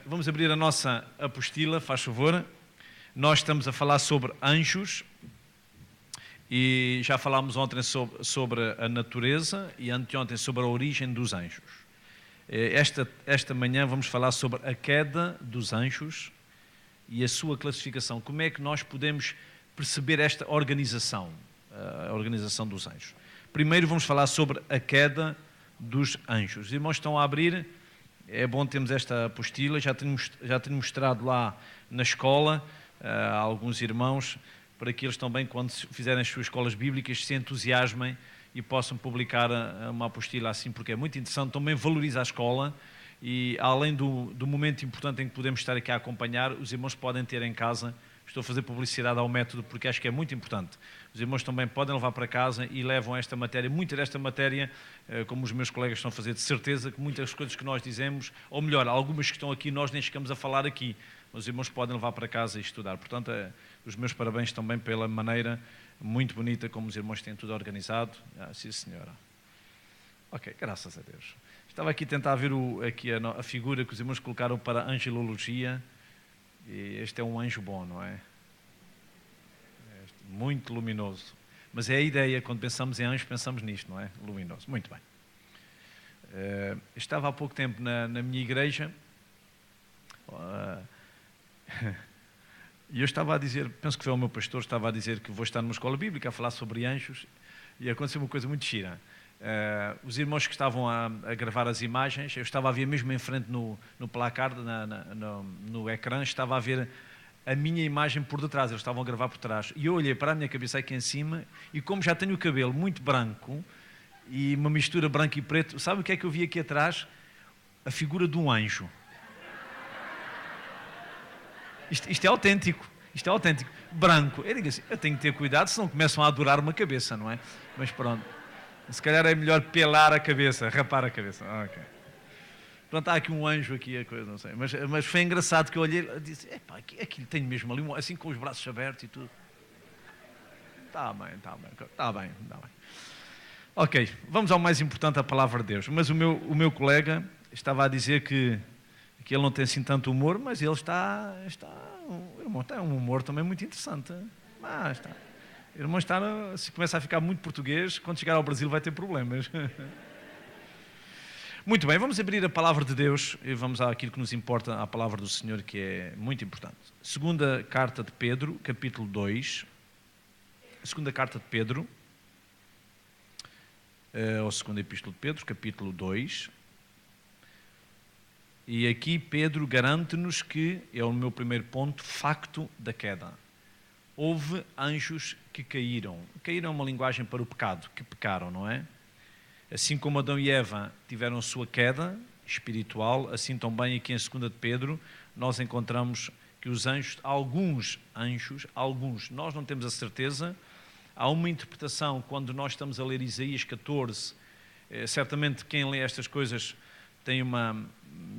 Vamos abrir a nossa apostila, faz favor. Nós estamos a falar sobre anjos e já falámos ontem sobre a natureza e anteontem sobre a origem dos anjos. Esta manhã vamos falar sobre a queda dos anjos e a sua classificação. Como é que nós podemos perceber esta organização, a organização dos anjos? Primeiro vamos falar sobre a queda dos anjos. Os irmãos estão a abrir. É bom termos esta apostila, já tenho mostrado lá na escola a alguns irmãos, para que eles também, quando fizerem as suas escolas bíblicas, se entusiasmem e possam publicar uma apostila assim, porque é muito interessante, também valoriza a escola e além do momento importante em que podemos estar aqui a acompanhar, os irmãos podem ter em casa. Estou a fazer publicidade ao método porque acho que é muito importante. Os irmãos também podem levar para casa e levam esta matéria, muita desta matéria, como os meus colegas estão a fazer, de certeza que muitas coisas que nós dizemos, ou melhor, algumas que estão aqui, nós nem chegamos a falar aqui, mas os irmãos podem levar para casa e estudar. Portanto, os meus parabéns também pela maneira muito bonita como os irmãos têm tudo organizado. Sim, senhora. Ok, graças a Deus. Estava aqui a tentar ver a figura que os irmãos colocaram para a angelologia. E este é um anjo bom, não é? Muito luminoso. Mas é a ideia, quando pensamos em anjo, pensamos nisto, não é? Luminoso. Muito bem. Estava há pouco tempo na minha igreja e eu estava a dizer, penso que foi o meu pastor, estava a dizer que vou estar numa escola bíblica a falar sobre anjos e aconteceu uma coisa muito gira. Os irmãos que estavam a gravar as imagens, eu estava a ver mesmo em frente no placar, no ecrã, estava a ver a minha imagem por detrás, eles estavam a gravar por trás. E eu olhei para a minha cabeça aqui em cima e como já tenho o cabelo muito branco e uma mistura branco e preto, sabe o que é que eu vi aqui atrás? A figura de um anjo. Isto é autêntico, branco. Eu digo assim, eu tenho que ter cuidado, senão começam a adorar uma cabeça, não é? Mas pronto. Se calhar é melhor pelar a cabeça, rapar a cabeça. Ok. Pronto, há aqui um anjo aqui, a coisa, não sei. Mas foi engraçado que eu olhei e disse, aqui tenho mesmo ali, assim com os braços abertos e tudo. Está bem. Ok, vamos ao mais importante, a palavra de Deus. Mas o meu colega estava a dizer que ele não tem assim tanto humor, mas ele o irmão tem um humor também muito interessante. Mas está... O irmão se começa a ficar muito português, quando chegar ao Brasil vai ter problemas. Muito bem, vamos abrir a palavra de Deus e vamos àquilo que nos importa, a palavra do Senhor, que é muito importante. Segunda carta de Pedro, capítulo 2. Segunda carta de Pedro, ou segunda epístola de Pedro, capítulo 2. E aqui Pedro garante-nos que, é o meu primeiro ponto, facto da queda. Houve anjos que caíram. Caíram é uma linguagem para o pecado, que pecaram, não é? Assim como Adão e Eva tiveram a sua queda espiritual, assim também aqui em 2 de Pedro, nós encontramos que os anjos, alguns, nós não temos a certeza, há uma interpretação, quando nós estamos a ler Isaías 14, certamente quem lê estas coisas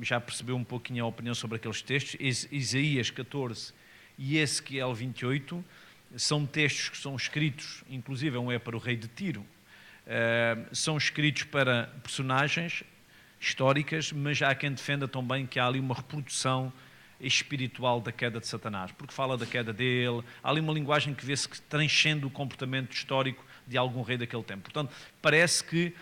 já percebeu um pouquinho a opinião sobre aqueles textos, Isaías 14 e Ezequiel 28, são textos que são escritos, inclusive um é para o rei de Tiro, são escritos para personagens históricas, mas já há quem defenda também que há ali uma reprodução espiritual da queda de Satanás, porque fala da queda dele, há ali uma linguagem que vê-se que transcende o comportamento histórico de algum rei daquele tempo. Portanto, parece que,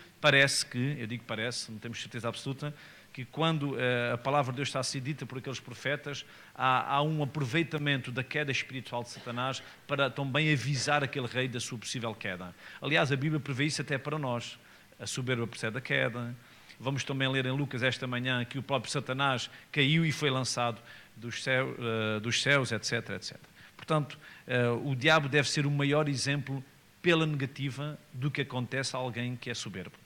eu digo parece, não temos certeza absoluta, que quando a palavra de Deus está a ser dita por aqueles profetas, há um aproveitamento da queda espiritual de Satanás para também avisar aquele rei da sua possível queda. Aliás, a Bíblia prevê isso até para nós. A soberba precede a queda. Vamos também ler em Lucas esta manhã que o próprio Satanás caiu e foi lançado dos céus, etc. Portanto, o diabo deve ser o maior exemplo pela negativa do que acontece a alguém que é soberbo.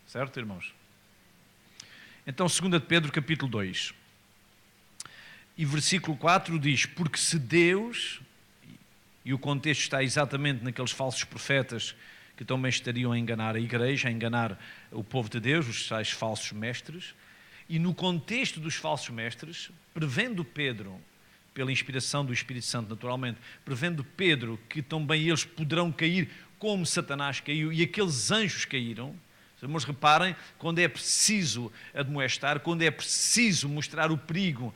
Certo, irmãos? Então, 2 de Pedro, capítulo 2. E versículo 4 diz, porque se Deus, e o contexto está exatamente naqueles falsos profetas que também estariam a enganar a igreja, a enganar o povo de Deus, os tais falsos mestres, e no contexto dos falsos mestres, prevendo Pedro, pela inspiração do Espírito Santo naturalmente, prevendo Pedro que também eles poderão cair como Satanás caiu e aqueles anjos caíram, Os irmãos reparem, quando é preciso admoestar, quando é preciso mostrar o perigo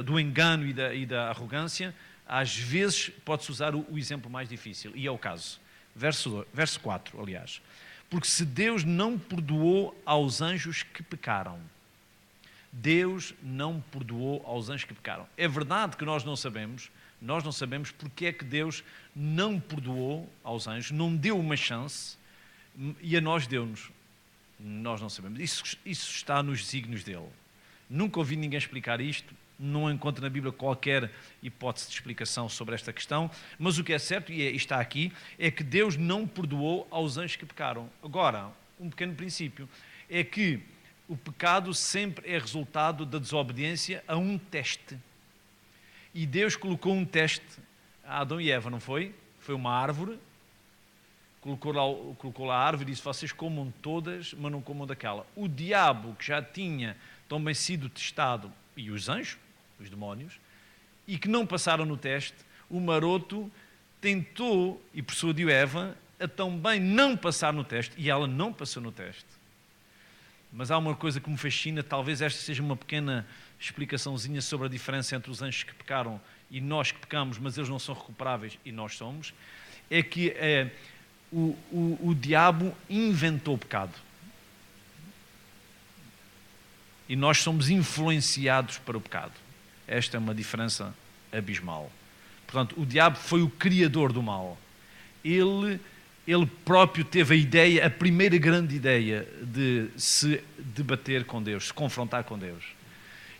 do engano e da arrogância, às vezes pode-se usar o exemplo mais difícil, e é o caso. Verso 4, aliás. Porque se Deus não perdoou aos anjos que pecaram, Deus não perdoou aos anjos que pecaram. É verdade que nós não sabemos porque é que Deus não perdoou aos anjos, não deu uma chance, e a nós deu-nos. Nós não sabemos. Isso está nos desígnios dele. Nunca ouvi ninguém explicar isto, não encontro na Bíblia qualquer hipótese de explicação sobre esta questão, mas o que é certo, e está aqui, é que Deus não perdoou aos anjos que pecaram. Agora, um pequeno princípio, é que o pecado sempre é resultado da desobediência a um teste. E Deus colocou um teste a Adão e Eva, não foi? Foi uma árvore, colocou lá a árvore e disse: vocês comam todas, mas não comam daquela. O diabo, que já tinha também sido testado, e os anjos, os demónios, e que não passaram no teste, o maroto tentou e persuadiu Eva a também não passar no teste, e ela não passou no teste. Mas há uma coisa que me fascina, talvez esta seja uma pequena explicaçãozinha sobre a diferença entre os anjos que pecaram e nós que pecamos, mas eles não são recuperáveis e nós somos, é que o diabo inventou o pecado. E nós somos influenciados para o pecado. Esta é uma diferença abismal. Portanto, o diabo foi o criador do mal. Ele próprio teve a ideia, a primeira grande ideia de se debater com Deus, se confrontar com Deus.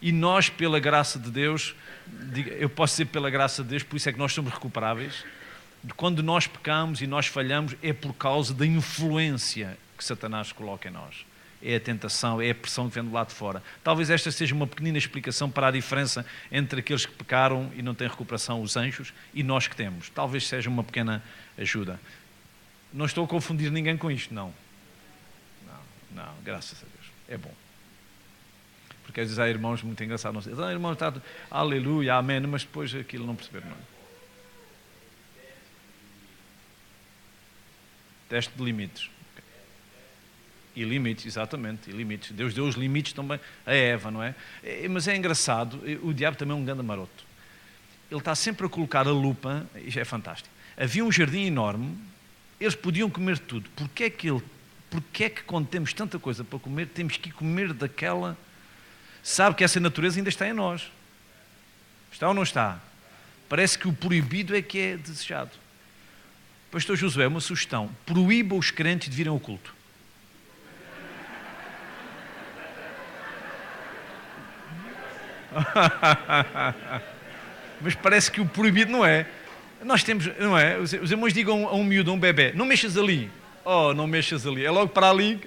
E nós, pela graça de Deus, eu posso dizer pela graça de Deus, por isso é que nós somos recuperáveis. Quando nós pecamos e nós falhamos, é por causa da influência que Satanás coloca em nós. É a tentação, é a pressão que vem do lado de fora. Talvez esta seja uma pequenina explicação para a diferença entre aqueles que pecaram e não têm recuperação, os anjos, e nós que temos. Talvez seja uma pequena ajuda. Não estou a confundir ninguém com isto, não. Não, graças a Deus. É bom. Porque às vezes há irmãos muito engraçados, não sei, irmão está, aleluia, amém, mas depois aquilo não perceberam, não. Teste de limites. E limites, exatamente, e limites. Deus deu os limites também a Eva, não é? Mas é engraçado, o diabo também é um grande maroto. Ele está sempre a colocar a lupa, isto é fantástico. Havia um jardim enorme, eles podiam comer tudo. Porquê é que quando temos tanta coisa para comer, temos que comer daquela... Sabe que essa natureza ainda está em nós. Está ou não está? Parece que o proibido é que é desejado. Pastor Josué, uma sugestão. Proíba os crentes de virem ao culto. Mas parece que o proibido não é. Nós temos, não é? Os irmãos digam a um miúdo, a um bebê, não mexas ali. Oh, não mexas ali. É logo para ali.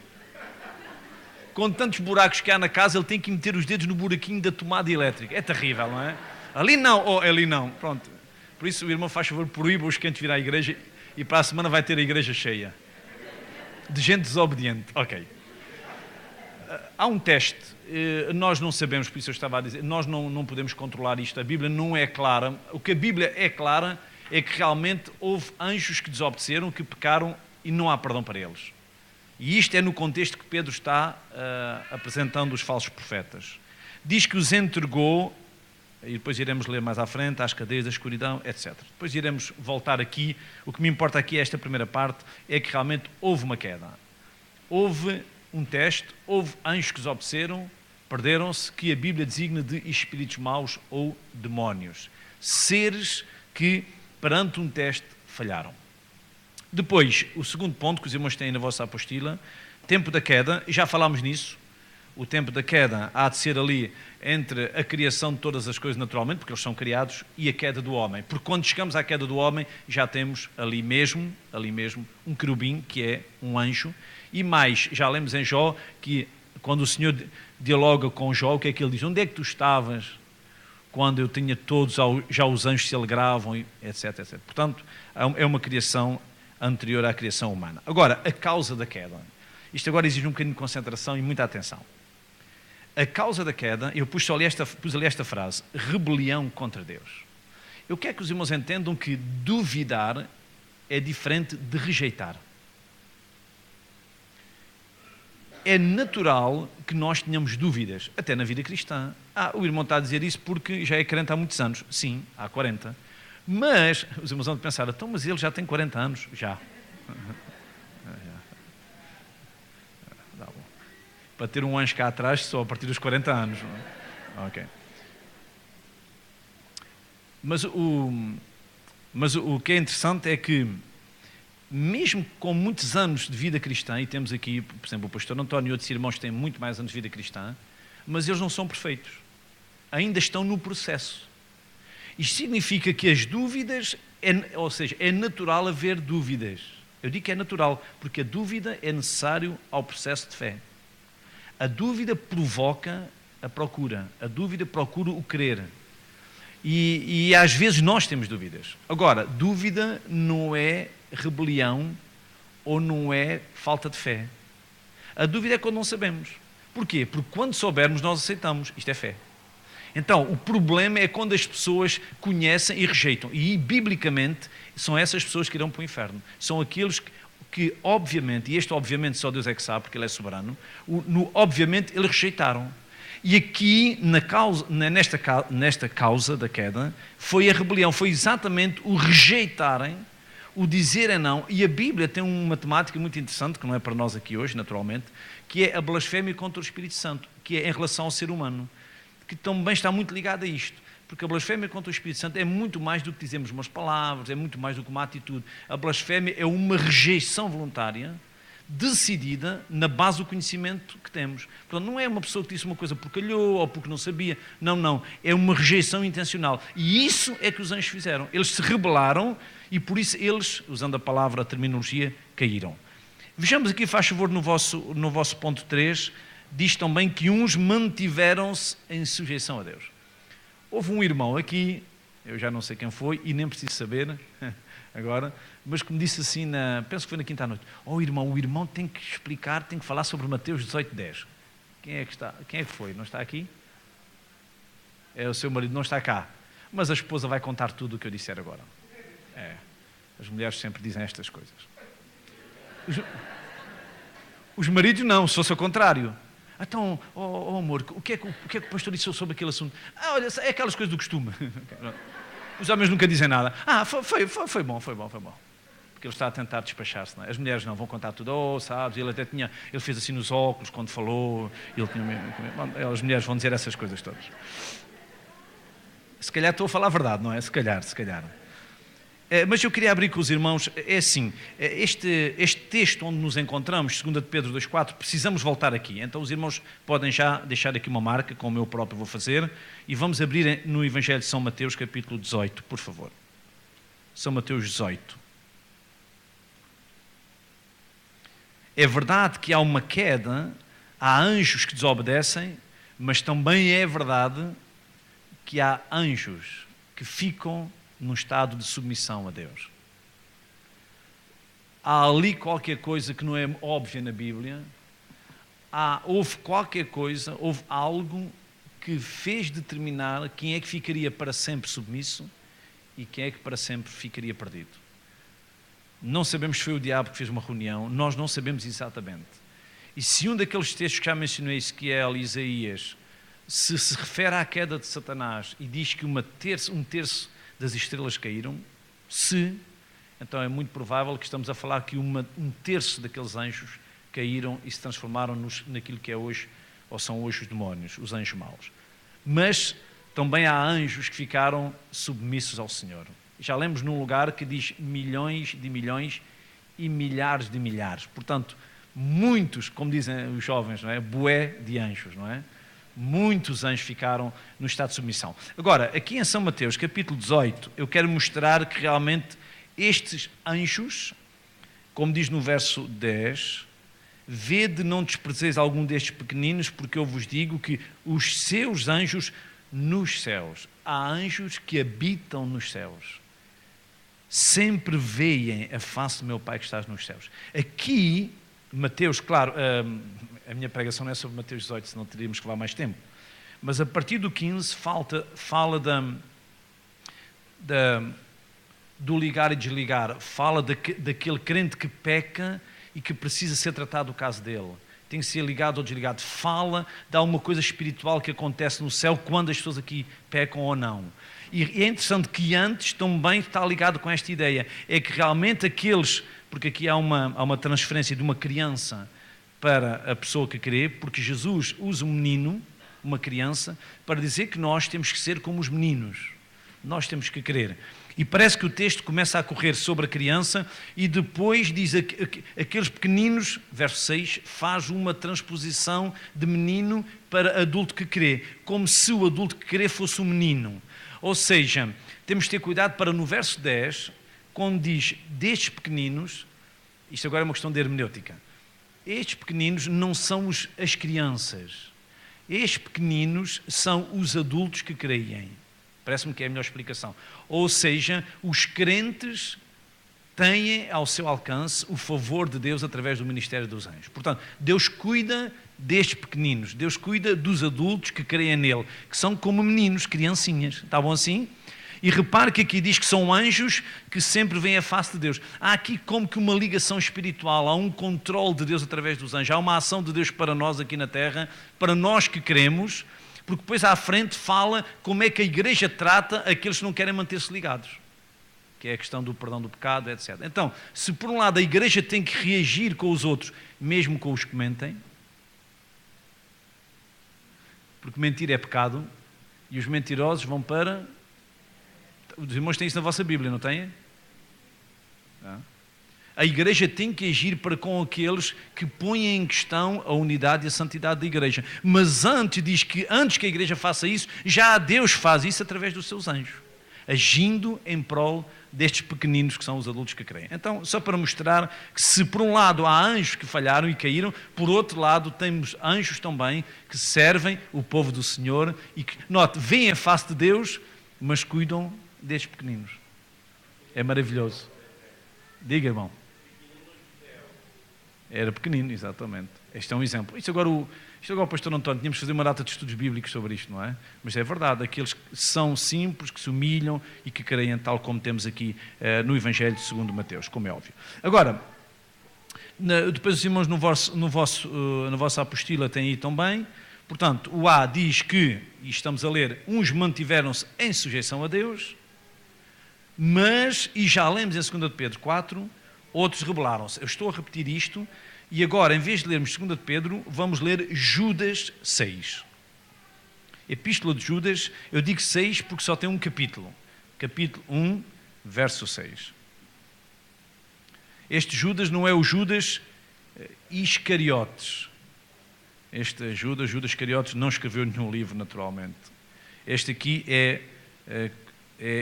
Com tantos buracos que há na casa, ele tem que meter os dedos no buraquinho da tomada elétrica. É terrível, não é? Ali não, oh, ali não. Pronto. Por isso o irmão faz favor, proíba os crentes vir à igreja e para a semana vai ter a igreja cheia. De gente desobediente. Ok. Há um teste. Nós não sabemos, por isso eu estava a dizer, nós não podemos controlar isto. A Bíblia não é clara. O que a Bíblia é clara é que realmente houve anjos que desobedeceram, que pecaram e não há perdão para eles. E isto é no contexto que Pedro está apresentando os falsos profetas. Diz que os entregou, e depois iremos ler mais à frente, às cadeias da escuridão, etc. Depois iremos voltar aqui. O que me importa aqui, esta primeira parte, é que realmente houve uma queda. Houve um teste, houve anjos que desobedeceram, perderam-se, que a Bíblia designa de espíritos maus ou demónios. Seres que, perante um teste, falharam. Depois, o segundo ponto que os irmãos têm na vossa apostila, tempo da queda, e já falámos nisso. O tempo da queda há de ser ali entre a criação de todas as coisas naturalmente, porque eles são criados, e a queda do homem. Porque quando chegamos à queda do homem, já temos ali mesmo, um querubim, que é um anjo, e mais, já lemos em Jó, que quando o Senhor dialoga com Jó, o que é que ele diz? Onde é que tu estavas quando eu tinha todos, já os anjos se alegravam, etc, etc. Portanto, é uma criação anterior à criação humana. Agora, a causa da queda. Isto agora exige um bocadinho de concentração e muita atenção. A causa da queda, eu pus ali esta frase, rebelião contra Deus. Eu quero que os irmãos entendam que duvidar é diferente de rejeitar. é natural que nós tenhamos dúvidas, até na vida cristã. O irmão está a dizer isso porque já é crente há muitos anos. Sim, há 40. Mas, os irmãos vão pensar, então, mas ele já tem 40 anos. Já. Dá bom. Para ter um anjo cá atrás, só a partir dos 40 anos. Ok. Mas o que é interessante é que, mesmo com muitos anos de vida cristã, e temos aqui, por exemplo, o pastor António e outros irmãos que têm muito mais anos de vida cristã, mas eles não são perfeitos. Ainda estão no processo. Isto significa que as dúvidas, ou seja, é natural haver dúvidas. Eu digo que é natural, porque a dúvida é necessário ao processo de fé. A dúvida provoca a procura. A dúvida procura o querer. E às vezes nós temos dúvidas. Agora, dúvida não é rebelião ou não é falta de fé. A dúvida é quando não sabemos. Porquê? Porque quando soubermos, nós aceitamos. Isto é fé. Então, o problema é quando as pessoas conhecem e rejeitam. E, biblicamente, são essas pessoas que irão para o inferno. São aqueles que obviamente, e este obviamente só Deus é que sabe, porque Ele é soberano, obviamente, eles rejeitaram. E aqui, nesta causa da queda, foi a rebelião, foi exatamente o rejeitarem, o dizerem não. E a Bíblia tem uma temática muito interessante, que não é para nós aqui hoje, naturalmente, que é a blasfémia contra o Espírito Santo, que é em relação ao ser humano, que também está muito ligado a isto, porque a blasfémia contra o Espírito Santo é muito mais do que dizemos umas palavras, é muito mais do que uma atitude. A blasfémia é uma rejeição voluntária, decidida na base do conhecimento que temos. Portanto, não é uma pessoa que disse uma coisa porque calhou ou porque não sabia. Não. É uma rejeição intencional. E isso é que os anjos fizeram. Eles se rebelaram e por isso eles, usando a palavra, a terminologia, caíram. Vejamos aqui, faz favor, no vosso ponto 3, diz também que uns mantiveram-se em sujeição a Deus. Houve um irmão aqui, eu já não sei quem foi e nem preciso saber agora, mas que me disse assim, penso que foi na quinta à noite: o irmão tem que explicar, tem que falar sobre Mateus 18:10. Quem é que está? Quem é que foi? Não está aqui? É o seu marido, não está cá. Mas a esposa vai contar tudo o que eu disser agora. As mulheres sempre dizem estas coisas. Os maridos não, se fosse ao contrário. Então, amor, o que é que o pastor disse sobre aquele assunto? Olha, é aquelas coisas do costume. Os homens nunca dizem nada. Foi bom. Porque ele está a tentar despachar-se, não é? As mulheres não, vão contar tudo. Sabes, ele fez assim nos óculos quando falou. As mulheres vão dizer essas coisas todas. Se calhar estou a falar a verdade, não é? Se calhar. Mas eu queria abrir com os irmãos, é assim, este texto onde nos encontramos, 2 de Pedro 2,4, precisamos voltar aqui. Então os irmãos podem já deixar aqui uma marca, como eu próprio vou fazer, e vamos abrir no Evangelho de São Mateus, capítulo 18, por favor. São Mateus 18. É verdade que há uma queda, há anjos que desobedecem, mas também é verdade que há anjos que ficam num estado de submissão a Deus. Há ali qualquer coisa que não é óbvia na Bíblia. Houve qualquer coisa, houve algo que fez determinar quem é que ficaria para sempre submisso e quem é que para sempre ficaria perdido. Não sabemos se foi o diabo que fez uma reunião, nós não sabemos exatamente. E se um daqueles textos que já mencionei, Ezequiel e Isaías, se refere à queda de Satanás e diz que um terço das estrelas caíram, então é muito provável que estamos a falar que um terço daqueles anjos caíram e se transformaram naquilo que é hoje, ou são hoje os demónios, os anjos maus. Mas também há anjos que ficaram submissos ao Senhor. Já lemos num lugar que diz milhões de milhões e milhares de milhares. Portanto, muitos, como dizem os jovens, não é? Bué de anjos, não é? Muitos anjos ficaram no estado de submissão. Agora, aqui em São Mateus, capítulo 18, eu quero mostrar que realmente estes anjos, como diz no verso 10, vede não desprezeis algum destes pequeninos, porque eu vos digo que os seus anjos nos céus, há anjos que habitam nos céus, sempre veem a face do meu Pai que estás nos céus. Aqui, Mateus, claro, a minha pregação não é sobre Mateus 18, senão teríamos que levar mais tempo. Mas a partir do 15 fala do ligar e desligar. Fala daquele crente que peca e que precisa ser tratado o caso dele. tem que ser ligado ou desligado. Fala de alguma coisa espiritual que acontece no céu quando as pessoas aqui pecam ou não. E é interessante que antes também está ligado com esta ideia. É que realmente aqueles... Porque aqui há uma transferência de uma criança para a pessoa que crê, porque Jesus usa um menino, uma criança, para dizer que nós temos que ser como os meninos. Nós temos que crer. E parece que o texto começa a correr sobre a criança e depois diz aqueles pequeninos, verso 6, faz uma transposição de menino para adulto que crê, como se o adulto que crê fosse um menino. Ou seja, temos de ter cuidado para no verso 10, quando diz destes pequeninos, isto agora é uma questão de hermenêutica, estes pequeninos não são as crianças, estes pequeninos são os adultos que creem. Parece-me que é a melhor explicação. Ou seja, os crentes têm ao seu alcance o favor de Deus através do ministério dos anjos. Portanto, Deus cuida destes pequeninos, Deus cuida dos adultos que creem nele, que são como meninos, criancinhas. Está bom assim? E repare que aqui diz que são anjos que sempre veem a face de Deus. Há aqui como que uma ligação espiritual, há um controle de Deus através dos anjos, há uma ação de Deus para nós aqui na terra, para nós que cremos, porque depois à frente fala como é que a igreja trata aqueles que não querem manter-se ligados, que é a questão do perdão do pecado, etc. Então, se por um lado a igreja tem que reagir com os outros, mesmo com os que mentem, porque mentir é pecado, e os mentirosos vão para... Os irmãos têm isso na vossa Bíblia, não têm? A igreja tem que agir para com aqueles que põem em questão a unidade e a santidade da igreja. Mas antes, diz que antes que a igreja faça isso, já Deus faz isso através dos seus anjos, agindo em prol destes pequeninos que são os adultos que creem. Então, só para mostrar que se por um lado há anjos que falharam e caíram, por outro lado temos anjos também que servem o povo do Senhor e que, note, veem a face de Deus, mas cuidam destes pequeninos. É maravilhoso. Diga, irmão. Era pequenino, exatamente. Este é um exemplo. Isto agora o pastor António, tínhamos que fazer uma data de estudos bíblicos sobre isto, não é? Mas é verdade, aqueles que são simples, que se humilham e que creem, tal como temos aqui no Evangelho segundo Mateus, como é óbvio. Agora, depois os irmãos na vossa apostila têm aí também, portanto, o A diz que, e estamos a ler, uns mantiveram-se em sujeição a Deus, mas, e já lemos em 2 de Pedro 4, outros rebelaram-se. Eu estou a repetir isto, e agora, em vez de lermos 2 de Pedro, vamos ler Judas 6. Epístola de Judas, eu digo 6 porque só tem um capítulo. Capítulo 1, verso 6. Este Judas não é o Judas Iscariotes. Este Judas Iscariotes, não escreveu nenhum livro, naturalmente. Este aqui é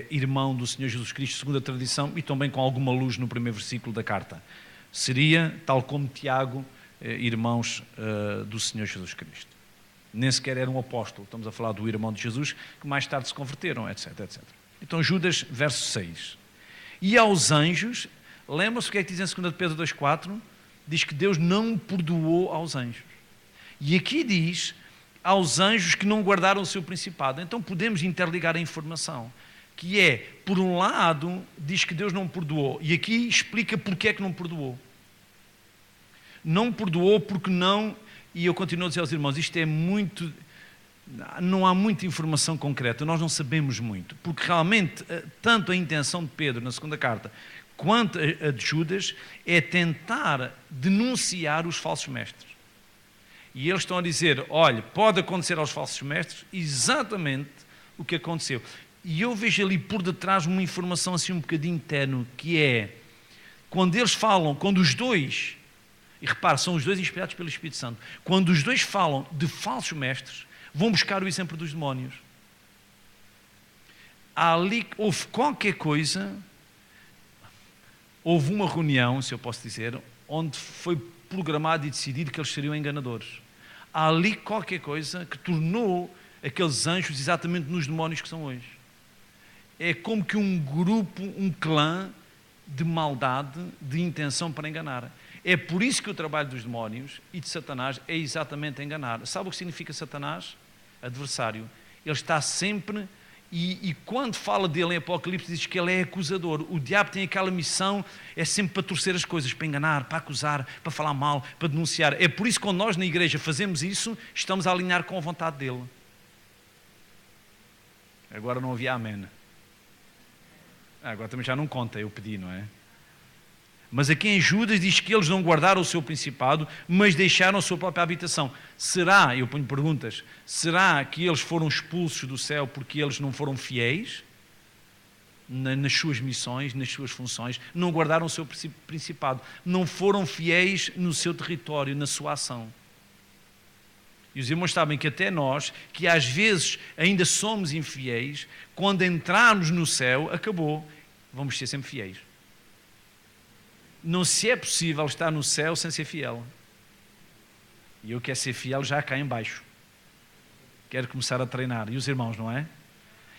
irmão do Senhor Jesus Cristo, segundo a tradição, e também com alguma luz no primeiro versículo da carta. Seria, tal como Tiago, irmãos do Senhor Jesus Cristo. Nem sequer era um apóstolo, estamos a falar do irmão de Jesus, que mais tarde se converteram, etc, etc. Então, Judas, verso 6. E aos anjos, lembra-se o que é que diz em 2 de Pedro 2,4? Diz que Deus não perdoou aos anjos. E aqui diz aos anjos que não guardaram o seu principado. Então podemos interligar a informação, que é, por um lado, diz que Deus não perdoou, e aqui explica porque é que não perdoou. Não perdoou porque não, e eu continuo a dizer aos irmãos, isto é muito, não há muita informação concreta, nós não sabemos muito, porque realmente, tanto a intenção de Pedro na segunda carta, quanto a de Judas, é tentar denunciar os falsos mestres. E eles estão a dizer, olha, pode acontecer aos falsos mestres exatamente o que aconteceu. E eu vejo ali por detrás uma informação assim um bocadinho ténue, que é, quando eles falam, quando os dois, e repare, são os dois inspirados pelo Espírito Santo, quando os dois falam de falsos mestres, vão buscar o exemplo dos demónios. Ali houve qualquer coisa, houve uma reunião, se eu posso dizer, onde foi programado e decidido que eles seriam enganadores. Há ali qualquer coisa que tornou aqueles anjos exatamente nos demónios que são hoje. É como que um grupo, um clã de maldade, de intenção para enganar. É por isso que o trabalho dos demónios e de Satanás é exatamente enganar. Sabe o que significa Satanás? Adversário. Ele está sempre E quando fala dele em Apocalipse, diz que ele é acusador. O diabo tem aquela missão, é sempre para torcer as coisas, para enganar, para acusar, para falar mal, para denunciar. É por isso que quando nós na igreja fazemos isso, estamos a alinhar com a vontade dele. Agora não havia amém. Agora também já não conta, eu pedi, não é? Mas aqui em Judas diz que eles não guardaram o seu principado, mas deixaram a sua própria habitação. Será, eu ponho perguntas, será que eles foram expulsos do céu porque eles não foram fiéis nas suas missões, nas suas funções, não guardaram o seu principado, não foram fiéis no seu território, na sua ação? E os irmãos sabem que até nós, que às vezes ainda somos infiéis, quando entrarmos no céu, acabou, vamos ser sempre fiéis. Não se é possível estar no céu sem ser fiel. E eu quero ser fiel já cá em baixo. Quero começar a treinar. E os irmãos, não é?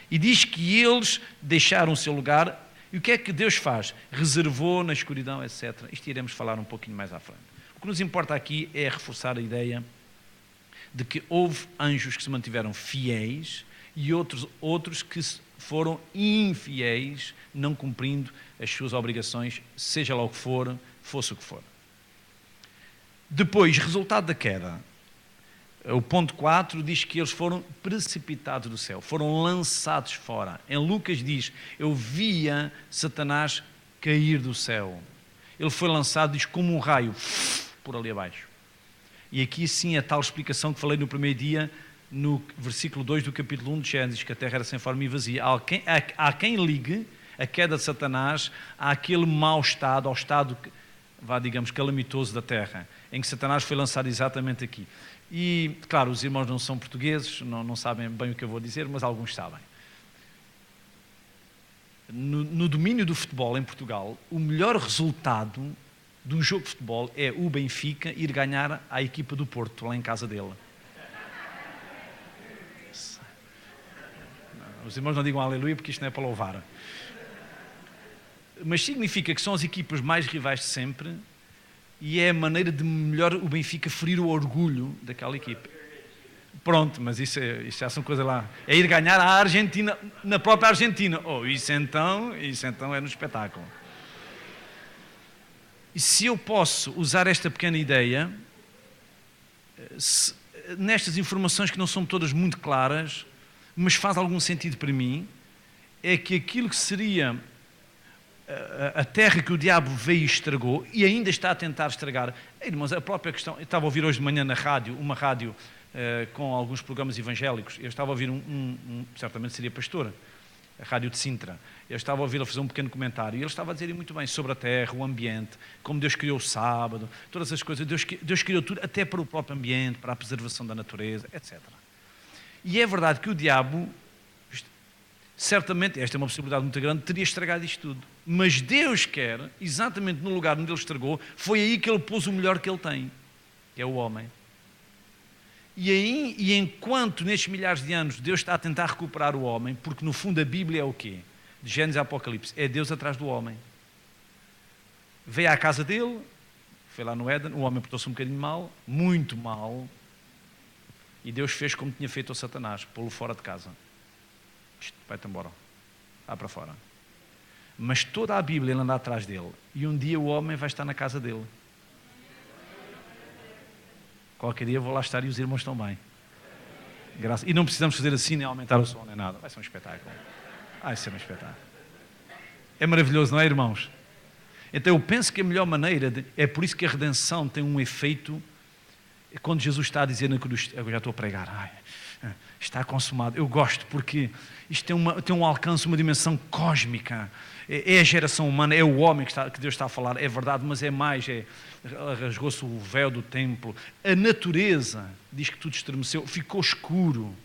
E diz que eles deixaram o seu lugar. E o que é que Deus faz? Reservou na escuridão, etc. Isto iremos falar um pouquinho mais à frente. O que nos importa aqui é reforçar a ideia de que houve anjos que se mantiveram fiéis e outros que foram infiéis, não cumprindo as suas obrigações, seja lá o que for, fosse o que for. Depois, resultado da queda, o ponto 4 diz que eles foram precipitados do céu, foram lançados fora. Em Lucas diz, eu via Satanás cair do céu. Ele foi lançado, diz, como um raio, por ali abaixo. E aqui sim a tal explicação que falei no primeiro dia, no versículo 2 do capítulo 1 de Gênesis, que a terra era sem forma e vazia. Há quem ligue a queda de Satanás àquele mau estado, ao estado, digamos, calamitoso da terra, em que Satanás foi lançado exatamente aqui. E, claro, os irmãos não são portugueses, não sabem bem o que eu vou dizer, mas alguns sabem. No domínio do futebol em Portugal, o melhor resultado de um jogo de futebol é o Benfica ir ganhar à equipa do Porto, lá em casa dele. Os irmãos não digam aleluia porque isto não é para louvar. Mas significa que são as equipas mais rivais de sempre e é a maneira de melhor o Benfica ferir o orgulho daquela equipa. Pronto, mas isso já são coisas lá. É ir ganhar à Argentina, na própria Argentina. Isso então é no espetáculo. E se eu posso usar esta pequena ideia, nestas informações que não são todas muito claras, mas faz algum sentido para mim, é que aquilo que seria a terra que o diabo veio e estragou, e ainda está a tentar estragar. Irmãos, a própria questão... Eu estava a ouvir hoje de manhã na rádio, uma rádio com alguns programas evangélicos. Eu estava a ouvir certamente seria pastor, a rádio de Sintra. Eu estava a ouvir a fazer um pequeno comentário, e ele estava a dizer muito bem sobre a terra, o ambiente, como Deus criou o sábado, todas as coisas. Deus criou tudo, até para o próprio ambiente, para a preservação da natureza, etc. E é verdade que o diabo, certamente, esta é uma possibilidade muito grande, teria estragado isto tudo. Mas Deus quer, exatamente no lugar onde ele estragou, foi aí que ele pôs o melhor que ele tem, que é o homem. E enquanto nestes milhares de anos Deus está a tentar recuperar o homem, porque no fundo a Bíblia é o quê? De Gênesis a Apocalipse, é Deus atrás do homem. Veio à casa dele, foi lá no Éden, o homem portou-se um bocadinho mal, muito mal, e Deus fez como tinha feito ao Satanás, pô-lo fora de casa. Vai-te embora, vá para fora. Mas toda a Bíblia ele anda atrás dele, e um dia o homem vai estar na casa dele. Qualquer dia vou lá estar e os irmãos estão bem. E não precisamos fazer assim, nem aumentar o som, nem nada. Vai ser um espetáculo. Vai ser um espetáculo. É maravilhoso, não é, irmãos? Então eu penso que a melhor maneira, é por isso que a redenção tem um efeito, quando Jesus está a dizer na cruz, eu já estou a pregar, está consumado. Eu gosto porque isto tem um alcance, uma dimensão cósmica. É a geração humana, é o homem que Deus está a falar, é verdade, mas é mais, rasgou-se o véu do templo. A natureza diz que tudo estremeceu, ficou escuro.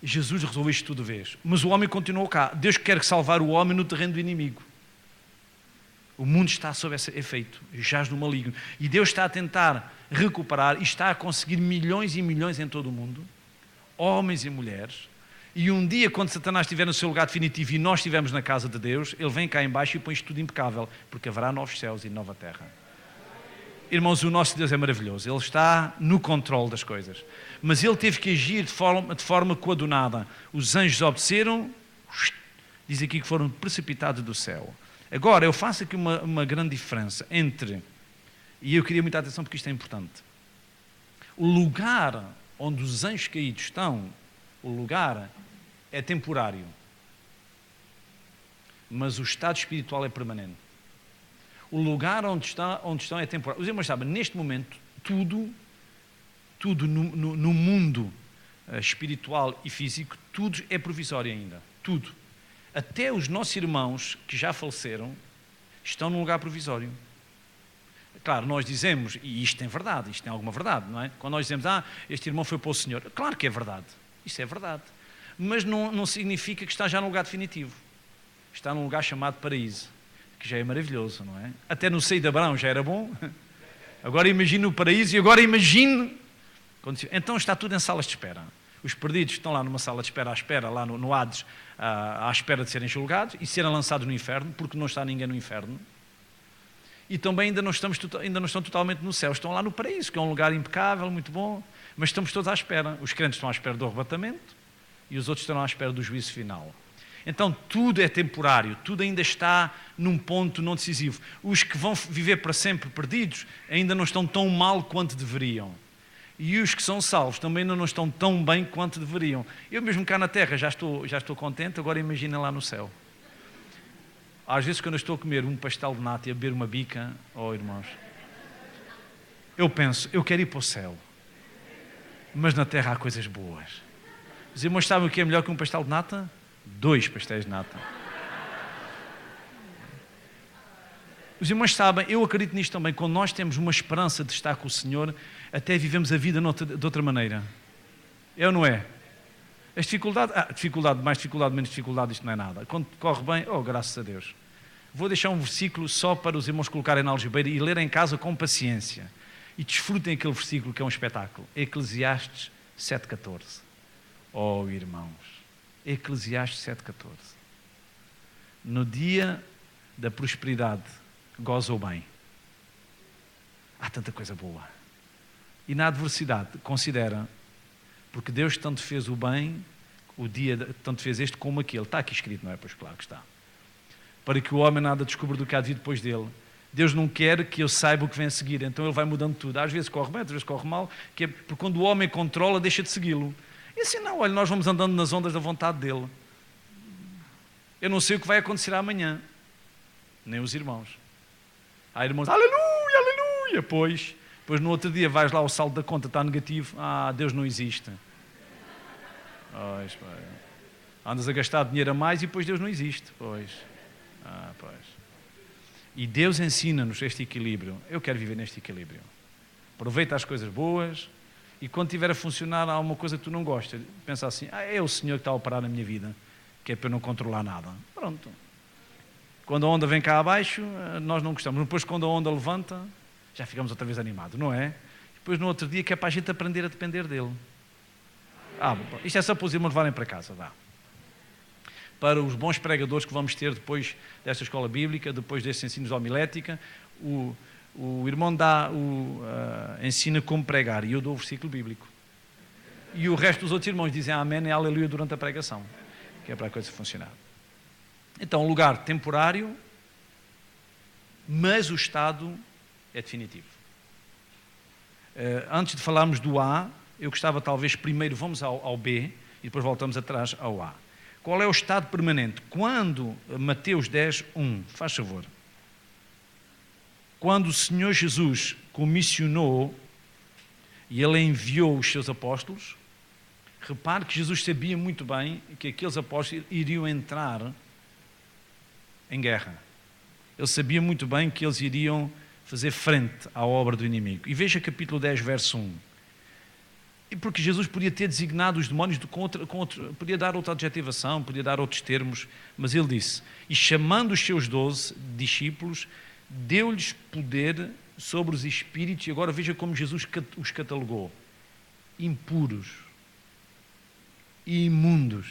Jesus resolveu isto tudo de vez. Mas o homem continuou cá. Deus quer salvar o homem no terreno do inimigo. O mundo está sob esse efeito, jaz no maligno. E Deus está a tentar recuperar e está a conseguir milhões e milhões em todo o mundo, homens e mulheres. E um dia, quando Satanás estiver no seu lugar definitivo e nós estivermos na casa de Deus, ele vem cá em baixo e põe isto tudo impecável, porque haverá novos céus e nova terra. Irmãos, o nosso Deus é maravilhoso. Ele está no controle das coisas. Mas Ele teve que agir de forma coadunada. Os anjos obedeceram, diz aqui que foram precipitados do céu. Agora, eu faço aqui uma grande diferença entre, e eu queria muita atenção porque isto é importante, o lugar onde os anjos caídos estão, o lugar é temporário, mas o estado espiritual é permanente. O lugar onde estão é temporário. Os irmãos sabem, neste momento, tudo no mundo espiritual e físico, tudo é provisório ainda. Tudo. Até os nossos irmãos que já faleceram estão num lugar provisório. Claro, nós dizemos, e isto tem verdade, isto tem alguma verdade, não é? Quando nós dizemos, este irmão foi para o Senhor, claro que é verdade, isso é verdade. Mas não significa que está já num lugar definitivo. Está num lugar chamado paraíso, que já é maravilhoso, não é? Até no seio de Abraão já era bom. Agora imagine o paraíso e agora imagine... Então está tudo em salas de espera. Os perdidos estão lá numa sala de espera, à espera, lá no Hades, à espera de serem julgados e serem lançados no inferno, porque não está ninguém no inferno. E também ainda não estão totalmente no céu, estão lá no paraíso, que é um lugar impecável, muito bom, mas estamos todos à espera. Os crentes estão à espera do arrebatamento e os outros estão à espera do juízo final. Então tudo é temporário, tudo ainda está num ponto não decisivo. Os que vão viver para sempre perdidos ainda não estão tão mal quanto deveriam. E os que são salvos também ainda não estão tão bem quanto deveriam. Eu mesmo cá na terra já estou contente, agora imagina lá no céu. Às vezes quando eu estou a comer um pastel de nata e a beber uma bica, irmãos, eu penso, eu quero ir para o céu, mas na terra há coisas boas. Os irmãos sabem o que é melhor que um pastel de nata? 2 pastéis de nata. Os irmãos sabem, eu acredito nisto também, quando nós temos uma esperança de estar com o Senhor, até vivemos a vida de outra maneira. É ou não é? As dificuldades, mais dificuldade, menos dificuldade, isto não é nada. Quando corre bem, graças a Deus. Vou deixar um versículo só para os irmãos colocarem na algibeira e lerem em casa com paciência. E desfrutem aquele versículo que é um espetáculo. Eclesiastes 7,14. Irmãos, Eclesiastes 7,14. No dia da prosperidade, goza o bem. Há tanta coisa boa. E na adversidade, considera, porque Deus tanto fez o bem, tanto fez este como aquele. Está aqui escrito, não é? Pois claro que está. Para que o homem nada descubra do que há de vir depois dele. Deus não quer que eu saiba o que vem a seguir, então ele vai mudando tudo. Às vezes corre bem, às vezes corre mal, porque quando o homem controla, deixa de segui-lo. E assim não, olha, nós vamos andando nas ondas da vontade dele. Eu não sei o que vai acontecer amanhã. Nem os irmãos. Há irmãos, aleluia, aleluia. Pois no outro dia vais lá, o saldo da conta está negativo. Deus não existe. Pois. Andas a gastar dinheiro a mais e depois Deus não existe. Pois. E Deus ensina-nos este equilíbrio. Eu quero viver neste equilíbrio. Aproveita as coisas boas e quando estiver a funcionar há uma coisa que tu não gostas, pensa assim, é o Senhor que está a operar na minha vida, que é para eu não controlar nada. Pronto. Quando a onda vem cá abaixo, nós não gostamos. Depois quando a onda levanta, já ficamos outra vez animados, não é? Depois no outro dia que é para a gente aprender a depender dele. Isto é só para os irmãos levarem para casa, vá. Para os bons pregadores que vamos ter depois desta escola bíblica, depois destes ensinos de homilética, o irmão ensina como pregar e eu dou o versículo bíblico. E o resto dos outros irmãos dizem amém e aleluia durante a pregação, que é para a coisa funcionar. Então, um lugar temporário, mas o estado é definitivo. Antes de falarmos do A, eu gostava talvez primeiro vamos ao B e depois voltamos atrás ao A. Qual é o estado permanente? Quando, Mateus 10, 1, faz favor. Quando o Senhor Jesus comissionou e Ele enviou os seus apóstolos, repare que Jesus sabia muito bem que aqueles apóstolos iriam entrar em guerra. Ele sabia muito bem que eles iriam fazer frente à obra do inimigo. E veja capítulo 10, verso 1. E porque Jesus podia ter designado os demónios podia dar outra adjetivação, podia dar outros termos, mas ele disse, e chamando os seus 12 discípulos, deu-lhes poder sobre os espíritos, e agora veja como Jesus os catalogou, impuros, imundos.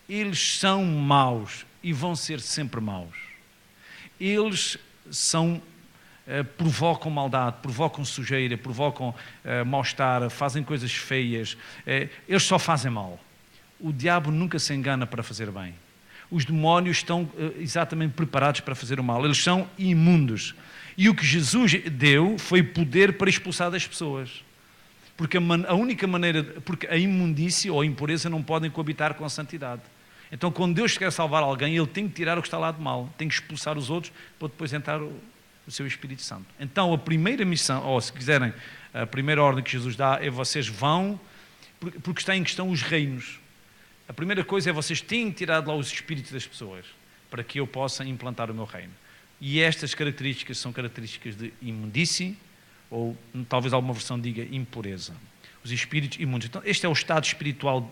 Eles são maus e vão ser sempre maus. Eles são provocam maldade, provocam sujeira, provocam mal-estar, fazem coisas feias. Eles só fazem mal. O diabo nunca se engana para fazer bem. Os demónios estão exatamente preparados para fazer o mal. Eles são imundos. E o que Jesus deu foi poder para expulsar das pessoas. Porque a única maneira... Porque a imundícia ou a impureza não podem coabitar com a santidade. Então, quando Deus quer salvar alguém, Ele tem que tirar o que está lá de mal. Tem que expulsar os outros para depois entrar o seu Espírito Santo. Então, a primeira missão, ou se quiserem, a primeira ordem que Jesus dá é vocês vão, porque está em questão os reinos. A primeira coisa é vocês têm que tirar de lá os espíritos das pessoas, para que eu possa implantar o meu reino. E estas características são características de imundície, ou talvez alguma versão diga impureza. Os espíritos imundos. Então, este é o estado espiritual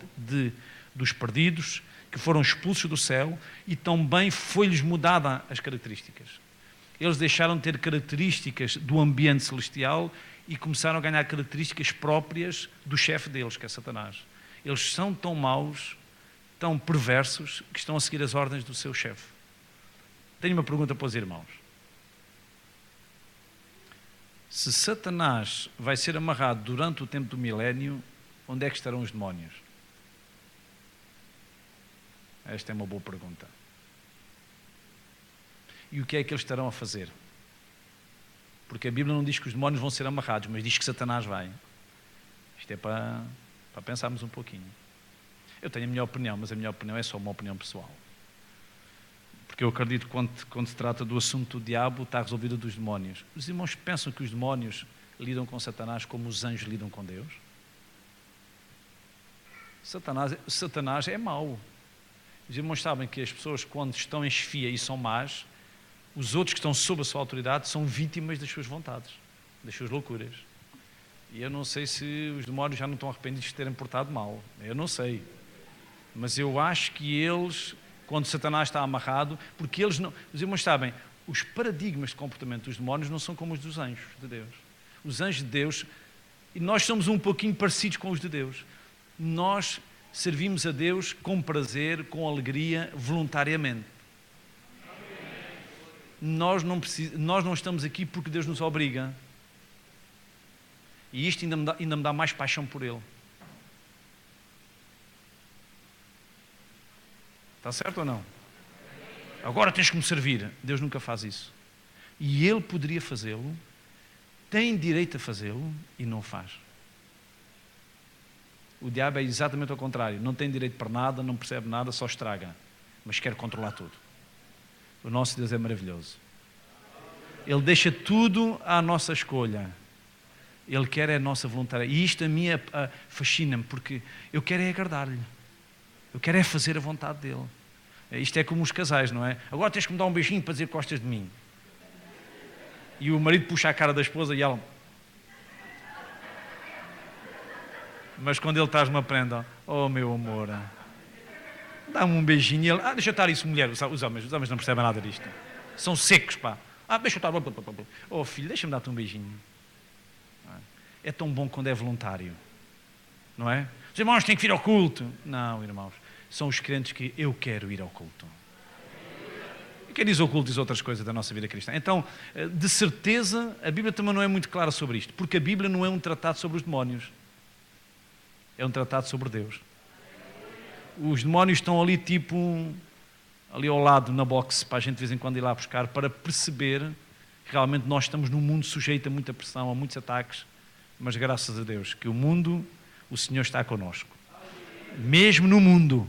dos perdidos, que foram expulsos do céu, e também foi-lhes mudada as características. Eles deixaram de ter características do ambiente celestial e começaram a ganhar características próprias do chefe deles, que é Satanás. Eles são tão maus, tão perversos, que estão a seguir as ordens do seu chefe. Tenho uma pergunta para os irmãos. Se Satanás vai ser amarrado durante o tempo do milénio, onde é que estarão os demónios? Esta é uma boa pergunta. E o que é que eles estarão a fazer? Porque a Bíblia não diz que os demónios vão ser amarrados, mas diz que Satanás vai. Isto é para pensarmos um pouquinho. Eu tenho a minha opinião, mas a minha opinião é só uma opinião pessoal. Porque eu acredito que quando se trata do assunto do diabo, está resolvido dos demónios. Os irmãos pensam que os demónios lidam com Satanás como os anjos lidam com Deus? Satanás é mau. Os irmãos sabem que as pessoas, quando estão em chefia e são más, os outros que estão sob a sua autoridade são vítimas das suas vontades, das suas loucuras. E eu não sei se os demónios já não estão arrependidos de terem portado mal. Eu não sei. Mas eu acho que eles, quando Satanás está amarrado, porque eles não... Os irmãos sabem, os paradigmas de comportamento dos demónios não são como os dos anjos de Deus. Os anjos de Deus, e nós somos um pouquinho parecidos com os de Deus. Nós servimos a Deus com prazer, com alegria, voluntariamente. Nós não estamos aqui porque Deus nos obriga. E isto ainda me dá mais paixão por Ele. Está certo ou não? Agora tens que me servir. Deus nunca faz isso. E Ele poderia fazê-lo, tem direito a fazê-lo e não faz. O diabo é exatamente ao contrário. Não tem direito para nada, não percebe nada, só estraga. Mas quer controlar tudo. O nosso Deus é maravilhoso. Ele deixa tudo à nossa escolha. Ele quer a nossa vontade. E isto a mim fascina-me, porque eu quero é agradar-lhe. Eu quero é fazer a vontade dele. Isto é como os casais, não é? Agora tens que me dar um beijinho para dizer que gostas de mim. E o marido puxa a cara da esposa e ela... Mas quando ele traz uma prenda, oh meu amor, dá-me um beijinho e ele... deixa eu estar isso, mulher. Os homens não percebem nada disto. São secos, pá. Deixa eu estar... Oh filho, deixa-me dar-te um beijinho. É tão bom quando é voluntário. Não é? Os irmãos têm que ir ao culto. Não, irmãos. São os crentes que eu quero ir ao culto. E quem diz o culto diz outras coisas da nossa vida cristã. Então, de certeza, a Bíblia também não é muito clara sobre isto. Porque a Bíblia não é um tratado sobre os demónios. É um tratado sobre Deus. Os demónios estão ali ali ao lado na boxe, para a gente de vez em quando ir lá buscar, para perceber que realmente nós estamos num mundo sujeito a muita pressão, a muitos ataques, mas graças a Deus que o Senhor está connosco. Mesmo no mundo.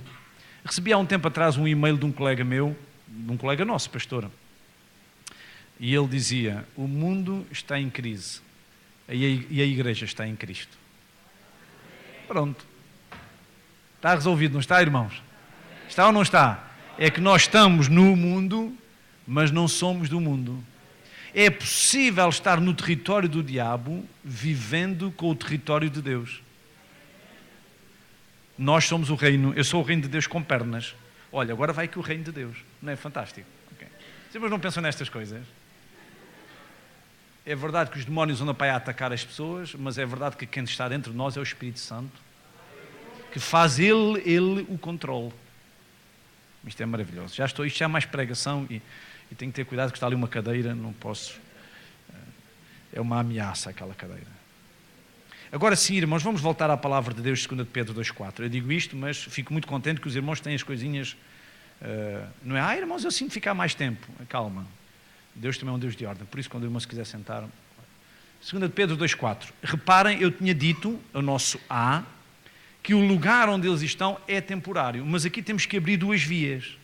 Recebi há um tempo atrás um e-mail de um colega meu, de um colega nosso, pastor, e ele dizia, o mundo está em crise e a igreja está em Cristo. Pronto. Está resolvido, não está, irmãos? Está ou não está? É que nós estamos no mundo, mas não somos do mundo. É possível estar no território do diabo, vivendo com o território de Deus. Nós somos o reino, eu sou o reino de Deus com pernas. Olha, agora vai aqui o reino de Deus. Não é fantástico? Okay. Os irmãos não pensam nestas coisas? É verdade que os demónios andam para aí a atacar as pessoas, mas é verdade que quem está dentro de nós é o Espírito Santo, que faz ele o controle. Isto é maravilhoso. Isto já é mais pregação e tenho que ter cuidado que está ali uma cadeira, não posso É uma ameaça aquela cadeira. Agora sim, irmãos, vamos voltar à palavra de Deus, 2 de Pedro 2,4. Eu digo isto, mas fico muito contente que os irmãos têm as coisinhas... não é, irmãos, eu sinto ficar mais tempo. Calma. Deus também é um Deus de ordem. Por isso, quando o irmão se quiser sentar... 2 de Pedro 2,4. Reparem, eu tinha dito, o nosso A, que o lugar onde eles estão é temporário. Mas aqui temos que abrir duas vias.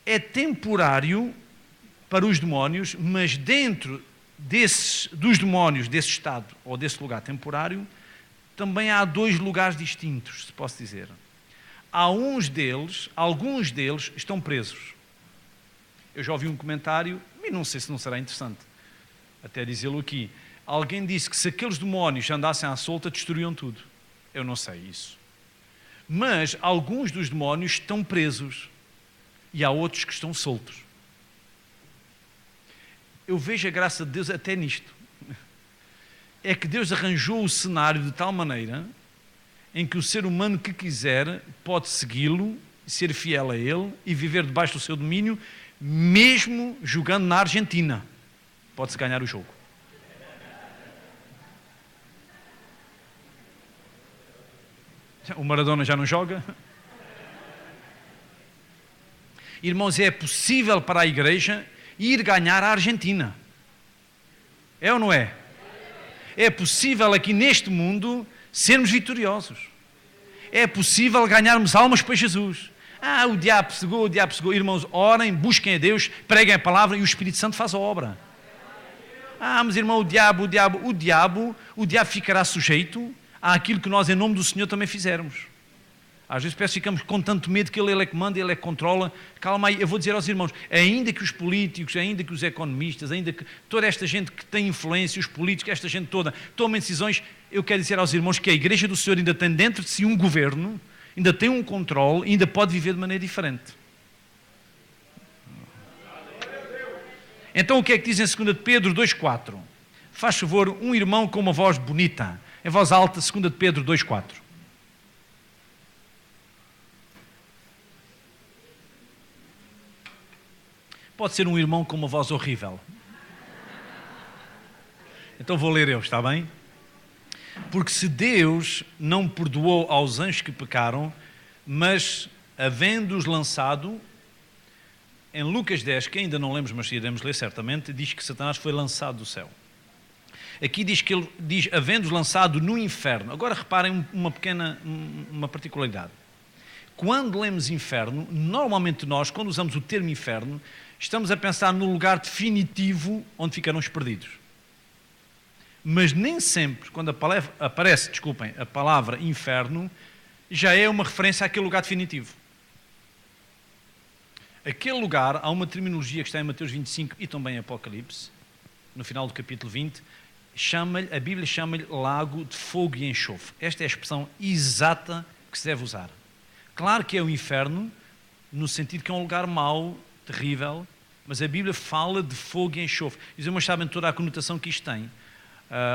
É temporário para os demónios, mas dentro dos demónios, desse estado ou desse lugar temporário, também há dois lugares distintos, se posso dizer. Alguns deles estão presos. Eu já ouvi um comentário, e não sei se não será interessante até dizê-lo aqui. Alguém disse que se aqueles demónios andassem à solta, destruíam tudo. Eu não sei isso. Mas alguns dos demónios estão presos e há outros que estão soltos. Eu vejo a graça de Deus até nisto. É que Deus arranjou o cenário de tal maneira em que o ser humano que quiser pode segui-lo, ser fiel a ele e viver debaixo do seu domínio, mesmo jogando na Argentina. Pode-se ganhar o jogo. O Maradona já não joga. Irmãos, é possível para a igreja ir ganhar a Argentina. É ou não é? É possível aqui neste mundo sermos vitoriosos. É possível ganharmos almas para Jesus. O diabo cegou. Irmãos, orem, busquem a Deus, preguem a palavra e o Espírito Santo faz a obra. Mas irmão, o diabo ficará sujeito àquilo que nós em nome do Senhor também fizermos. Às vezes parece que ficamos com tanto medo que Ele é que manda, Ele é que controla. Calma aí, eu vou dizer aos irmãos, ainda que os políticos, ainda que os economistas, ainda que toda esta gente que tem influência, os políticos, esta gente toda, tomem decisões, eu quero dizer aos irmãos que a Igreja do Senhor ainda tem dentro de si um governo, ainda tem um controle, ainda pode viver de maneira diferente. Então o que é que diz em 2 de Pedro 2,4? Faz favor, um irmão com uma voz bonita, em voz alta, 2 de Pedro 2,4. Pode ser um irmão com uma voz horrível. Então vou ler eu, está bem? Porque se Deus não perdoou aos anjos que pecaram, mas havendo-os lançado, em Lucas 10, que ainda não lemos, mas iremos ler certamente, diz que Satanás foi lançado do céu. Aqui diz que ele diz, havendo-os lançado no inferno. Agora reparem uma particularidade. Quando lemos inferno, normalmente nós, quando usamos o termo inferno, estamos a pensar no lugar definitivo onde ficaram os perdidos. Mas nem sempre, quando aparece a palavra inferno, já é uma referência àquele lugar definitivo. Aquele lugar, há uma terminologia que está em Mateus 25 e também em Apocalipse, no final do capítulo 20, a Bíblia chama-lhe lago de fogo e enxofre. Esta é a expressão exata que se deve usar. Claro que é o inferno, no sentido que é um lugar mau, terrível, mas a Bíblia fala de fogo e enxofre. E os irmãos sabem toda a conotação que isto tem.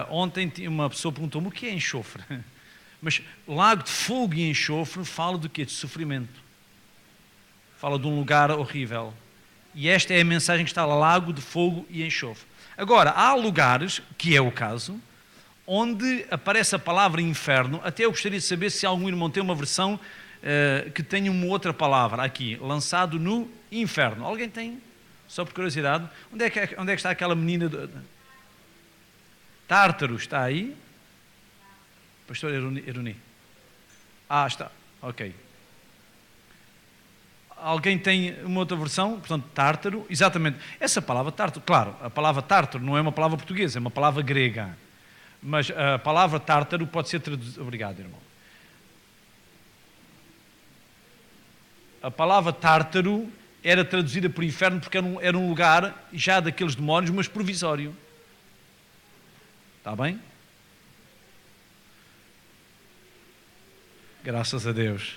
Ontem uma pessoa perguntou-me o que é enxofre. Mas lago de fogo e enxofre fala do quê? De sofrimento. Fala de um lugar horrível. E esta é a mensagem que está lá, lago de fogo e enxofre. Agora, há lugares, que é o caso, onde aparece a palavra inferno. Até eu gostaria de saber se algum irmão tem uma versão que tenha uma outra palavra aqui, lançado no inferno. Alguém tem? Só por curiosidade. Onde é que está aquela menina? Tártaro, está aí? Pastor Eruni. Está. Ok. Alguém tem uma outra versão? Portanto, Tártaro. Exatamente. Essa palavra Tártaro, claro, a palavra Tártaro não é uma palavra portuguesa, é uma palavra grega. Mas a palavra Tártaro pode ser traduzida... Obrigado, irmão. A palavra Tártaro era traduzida por inferno porque era um lugar já daqueles demónios, mas provisório. Está bem? Graças a Deus.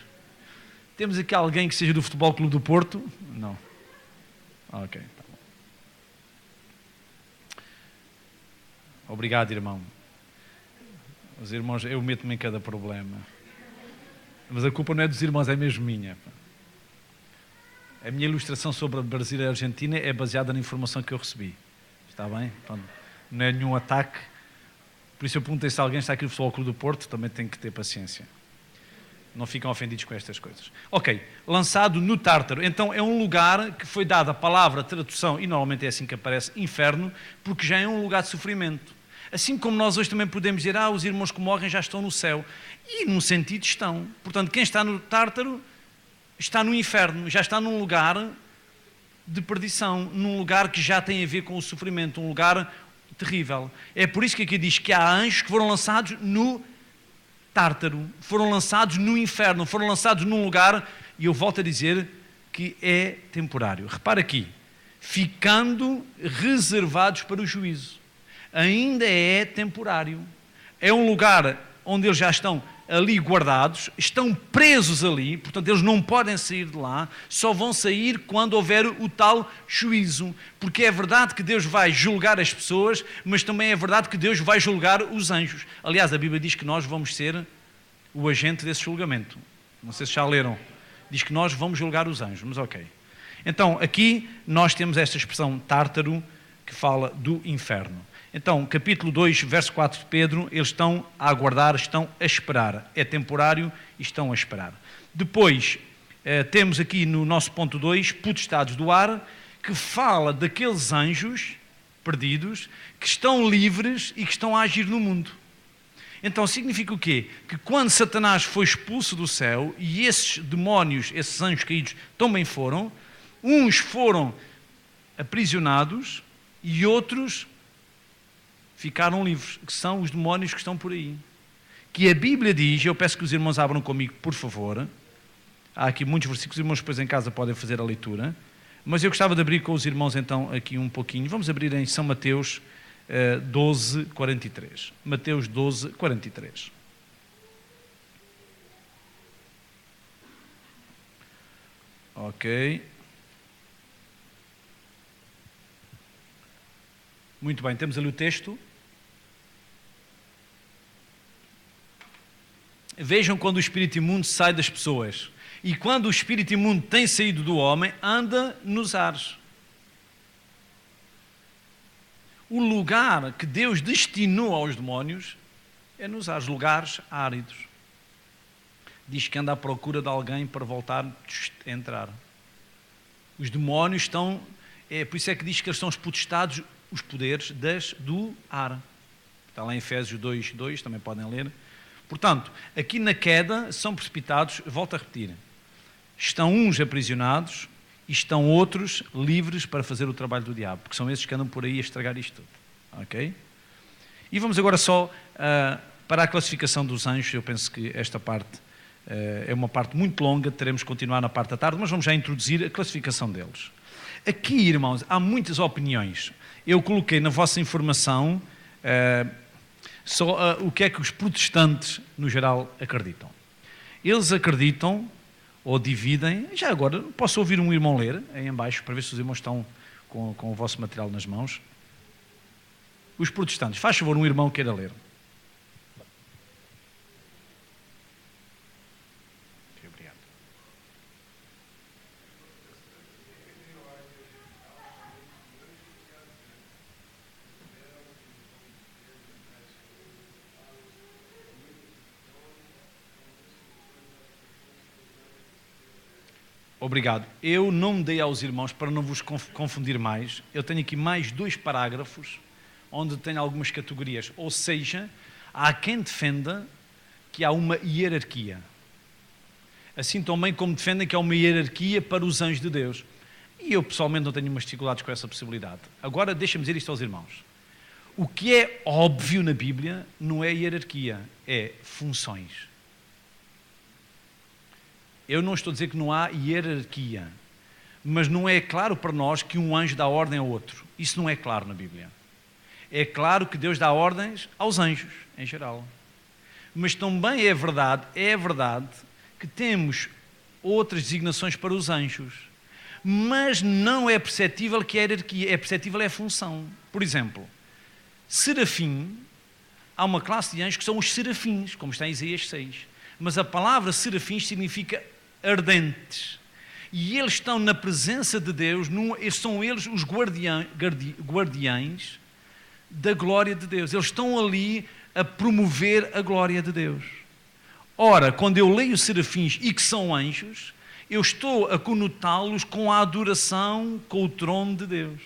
Temos aqui alguém que seja do Futebol Clube do Porto? Não. Ok. Tá bom. Obrigado, irmão. Os irmãos, eu meto-me em cada problema. Mas a culpa não é dos irmãos, é mesmo minha. A minha ilustração sobre o Brasil e a Argentina é baseada na informação que eu recebi. Está bem? Pronto. não é nenhum ataque. Por isso eu perguntei se alguém está aqui no Futebol Clube do Porto, também tem que ter paciência. Não ficam ofendidos com estas coisas. Ok, lançado no Tártaro. Então é um lugar que foi dada a palavra, a tradução, e normalmente é assim que aparece, inferno, porque já é um lugar de sofrimento. Assim como nós hoje também podemos dizer, os irmãos que morrem já estão no céu. E num sentido estão. Portanto, quem está no Tártaro está no inferno, já está num lugar de perdição, num lugar que já tem a ver com o sofrimento, um lugar terrível. É por isso que aqui diz que há anjos que foram lançados no Tártaro, foram lançados no inferno, foram lançados num lugar, e eu volto a dizer que é temporário. Repara aqui, ficando reservados para o juízo. Ainda é temporário. É um lugar onde eles já estão ali guardados, estão presos ali, portanto eles não podem sair de lá, só vão sair quando houver o tal juízo, porque é verdade que Deus vai julgar as pessoas, mas também é verdade que Deus vai julgar os anjos. Aliás, a Bíblia diz que nós vamos ser o agente desse julgamento. Não sei se já leram. Diz que nós vamos julgar os anjos, mas ok. Então, aqui nós temos esta expressão Tártaro, que fala do inferno. Então, capítulo 2, verso 4 de Pedro, eles estão a aguardar, estão a esperar. É temporário e estão a esperar. Depois, temos aqui no nosso ponto 2, potestades do ar, que fala daqueles anjos perdidos que estão livres e que estão a agir no mundo. Então, significa o quê? Que quando Satanás foi expulso do céu, e esses demónios, esses anjos caídos, também foram, uns foram aprisionados e outros ficaram livres, que são os demónios que estão por aí. Que a Bíblia diz, eu peço que os irmãos abram comigo, por favor. Há aqui muitos versículos, os irmãos depois em casa podem fazer a leitura. Mas eu gostava de abrir com os irmãos então aqui um pouquinho. Vamos abrir em São Mateus 12, 43. Mateus 12, 43. Ok. Muito bem, temos ali o texto. Vejam quando o espírito imundo sai das pessoas. E quando o espírito imundo tem saído do homem, anda nos ares. O lugar que Deus destinou aos demónios é nos ares, lugares áridos. Diz que anda à procura de alguém para voltar a entrar. Os demónios estão, por isso é que diz que eles são os potestados, os poderes do ar. Está lá em Efésios 2, 2, também podem ler. Portanto, aqui na queda são precipitados, volto a repetir, estão uns aprisionados e estão outros livres para fazer o trabalho do diabo, porque são esses que andam por aí a estragar isto tudo. Ok? E vamos agora só para a classificação dos anjos. Eu penso que esta parte é uma parte muito longa, teremos que continuar na parte da tarde, mas vamos já introduzir a classificação deles. Aqui, irmãos, há muitas opiniões. Eu coloquei na vossa informação só o que é que os protestantes, no geral, acreditam. Eles acreditam, ou dividem, já agora, posso ouvir um irmão ler, aí em baixo, para ver se os irmãos estão com o vosso material nas mãos. Os protestantes, faz favor, um irmão queira ler. Obrigado. Obrigado. Eu não dei aos irmãos, para não vos confundir mais, eu tenho aqui mais 2 parágrafos, onde tenho algumas categorias. Ou seja, há quem defenda que há uma hierarquia. Assim também como defendem que há uma hierarquia para os anjos de Deus. E eu pessoalmente não tenho umas dificuldades com essa possibilidade. Agora deixa-me dizer isto aos irmãos. O que é óbvio na Bíblia não é hierarquia, é funções. Eu não estou a dizer que não há hierarquia, mas não é claro para nós que um anjo dá ordem ao outro. Isso não é claro na Bíblia. É claro que Deus dá ordens aos anjos, em geral. Mas também é verdade que temos outras designações para os anjos. Mas não é perceptível que a hierarquia, é perceptível é a função. Por exemplo, serafim, há uma classe de anjos que são os serafins, como está em Isaías 6. Mas a palavra serafins significa ardentes. E eles estão na presença de Deus, são eles os guardiães da glória de Deus. Eles estão ali a promover a glória de Deus. Ora, quando eu leio serafins e que são anjos, eu estou a conotá-los com a adoração, com o trono de Deus.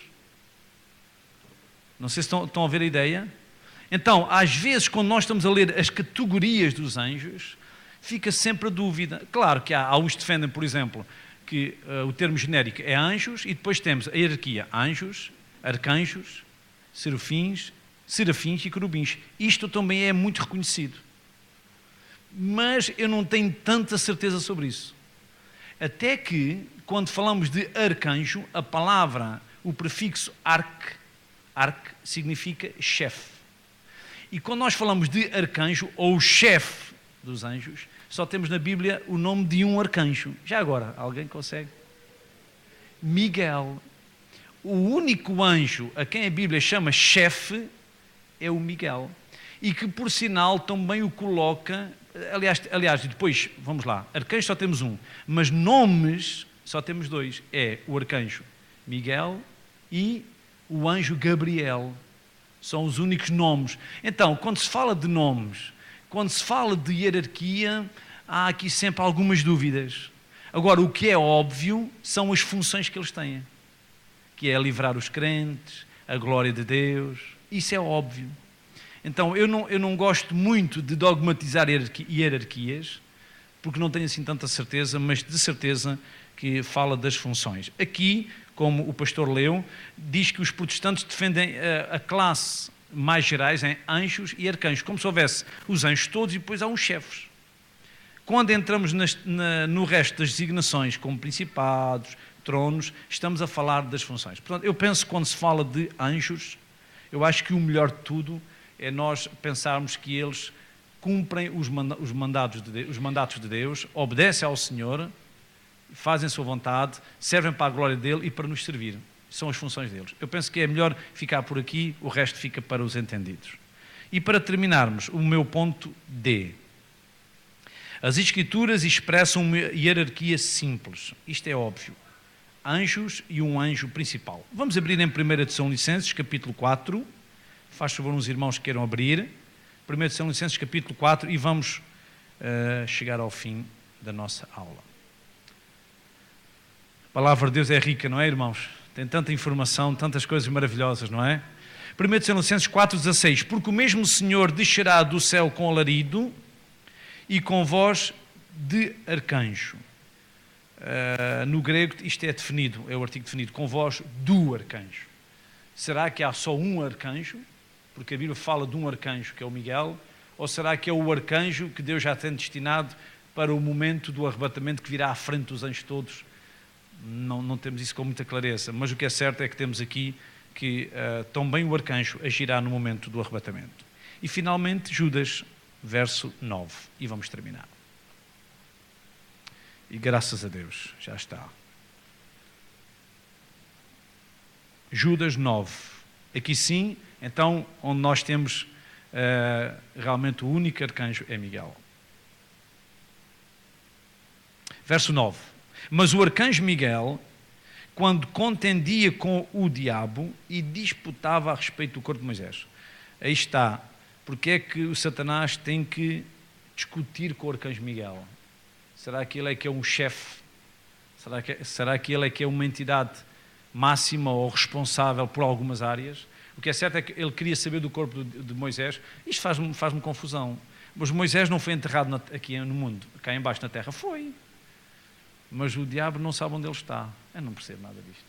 Não sei se estão a ver a ideia. Então, às vezes, quando nós estamos a ler as categorias dos anjos, fica sempre a dúvida. Claro que há uns que defendem, por exemplo, que o termo genérico é anjos e depois temos a hierarquia anjos, arcanjos, serafins e querubins. Isto também é muito reconhecido. Mas eu não tenho tanta certeza sobre isso. Até que, quando falamos de arcanjo, a palavra, o prefixo arc significa chefe. E quando nós falamos de arcanjo, ou chefe dos anjos, só temos na Bíblia o nome de um arcanjo. Já agora, alguém consegue? Miguel. O único anjo a quem a Bíblia chama chefe é o Miguel. E que, por sinal, também o coloca... Aliás, depois, vamos lá, arcanjo só temos um, mas nomes só temos dois. É o arcanjo Miguel e o anjo Gabriel. São os únicos nomes. Então, quando se fala de nomes, quando se fala de hierarquia, há aqui sempre algumas dúvidas. Agora, o que é óbvio são as funções que eles têm, que é livrar os crentes, a glória de Deus. Isso é óbvio. Então, eu não gosto muito de dogmatizar hierarquias, porque não tenho assim tanta certeza, mas de certeza que fala das funções. Aqui, como o pastor leu, diz que os protestantes defendem a classe mais gerais em anjos e arcanjos, como se houvesse os anjos todos e depois há uns chefes. Quando entramos no resto das designações, como principados, tronos, estamos a falar das funções. Portanto, eu penso que quando se fala de anjos, eu acho que o melhor de tudo é nós pensarmos que eles cumprem os mandatos de Deus, obedecem ao Senhor, fazem a sua vontade, servem para a glória dele e para nos servir. São as funções deles. Eu penso que é melhor ficar por aqui, o resto fica para os entendidos. E para terminarmos, o meu ponto D. As Escrituras expressam uma hierarquia simples. Isto é óbvio. Anjos e um anjo principal. Vamos abrir em 1 Tessalonicenses, capítulo 4. Faz favor uns irmãos que queiram abrir. 1 Tessalonicenses, capítulo 4, e vamos chegar ao fim da nossa aula. A palavra de Deus é rica, não é, irmãos? Tem tanta informação, tantas coisas maravilhosas, não é? 1 Tessalonicenses 4,16. Porque o mesmo Senhor descerá do céu com alarido e com voz de arcanjo. No grego isto é definido, é o artigo definido, com voz do arcanjo. Será que há só um arcanjo? Porque a Bíblia fala de um arcanjo, que é o Miguel, ou será que é o arcanjo que Deus já tem destinado para o momento do arrebatamento que virá à frente dos anjos todos? Não temos isso com muita clareza, mas o que é certo é que temos aqui que também o arcanjo agirá no momento do arrebatamento. E finalmente Judas, verso 9, e vamos terminar. E graças a Deus, já está. Judas 9. Aqui sim, então, onde nós temos realmente o único arcanjo é Miguel. Verso 9. Mas o arcanjo Miguel, quando contendia com o diabo e disputava a respeito do corpo de Moisés. Aí está. Porque é que o Satanás tem que discutir com o arcanjo Miguel? Será que ele é que é um chefe? Será que ele é que é uma entidade máxima ou responsável por algumas áreas? O que é certo é que ele queria saber do corpo de Moisés. Isto faz-me confusão. Mas Moisés não foi enterrado aqui no mundo, cá embaixo na terra. Foi. Mas o diabo não sabe onde ele está. Eu não percebo nada disto.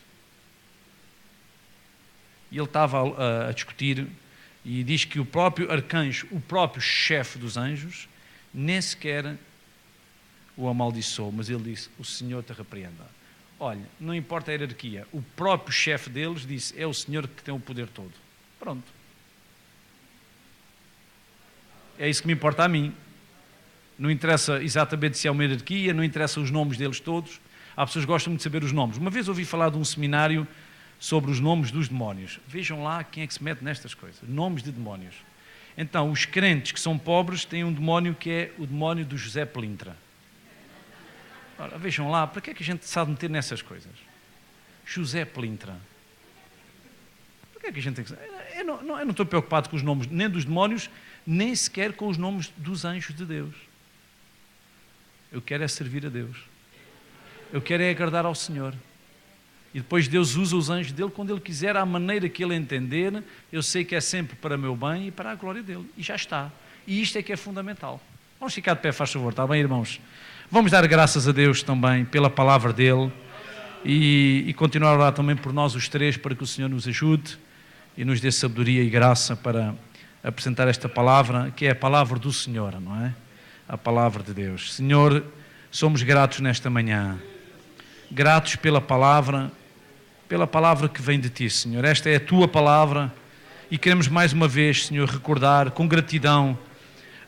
E ele estava a discutir e diz que o próprio arcanjo, o próprio chefe dos anjos, nem sequer o amaldiçoou, mas ele disse, o Senhor te repreenda. Olha, não importa a hierarquia, o próprio chefe deles disse, é o Senhor que tem o poder todo. Pronto. É isso que me importa a mim. Não interessa exatamente se é uma hierarquia, não interessa os nomes deles todos. Há pessoas que gostam muito de saber os nomes. Uma vez ouvi falar de um seminário sobre os nomes dos demónios. Vejam lá quem é que se mete nestas coisas. Nomes de demónios. Então, os crentes que são pobres têm um demónio que é o demónio do José Pelintra. Ora, vejam lá, para que é que a gente sabe meter nessas coisas? José Pelintra. Para que é que a gente tem que saber? Eu não estou preocupado com os nomes nem dos demónios, nem sequer com os nomes dos anjos de Deus. Eu quero é servir a Deus. Eu quero é agradar ao Senhor. E depois Deus usa os anjos dele quando Ele quiser, à maneira que Ele entender. Eu sei que é sempre para meu bem e para a glória dEle. E já está. E isto é que é fundamental. Vamos ficar de pé, faz favor, está bem, irmãos? Vamos dar graças a Deus também pela palavra dEle e continuar a orar também por nós os três, para que o Senhor nos ajude e nos dê sabedoria e graça para apresentar esta palavra, que é a palavra do Senhor, não é? A palavra de Deus. Senhor, somos gratos nesta manhã. Gratos pela palavra que vem de Ti, Senhor. Esta é a Tua palavra e queremos mais uma vez, Senhor, recordar com gratidão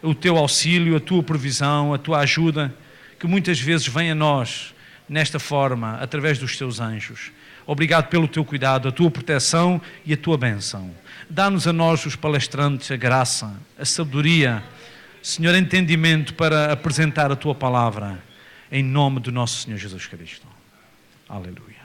o Teu auxílio, a Tua provisão, a Tua ajuda, que muitas vezes vem a nós nesta forma, através dos Teus anjos. Obrigado pelo Teu cuidado, a Tua proteção e a Tua bênção. Dá-nos a nós, os palestrantes, a graça, a sabedoria, Senhor, entendimento para apresentar a Tua palavra, em nome do nosso Senhor Jesus Cristo. Aleluia.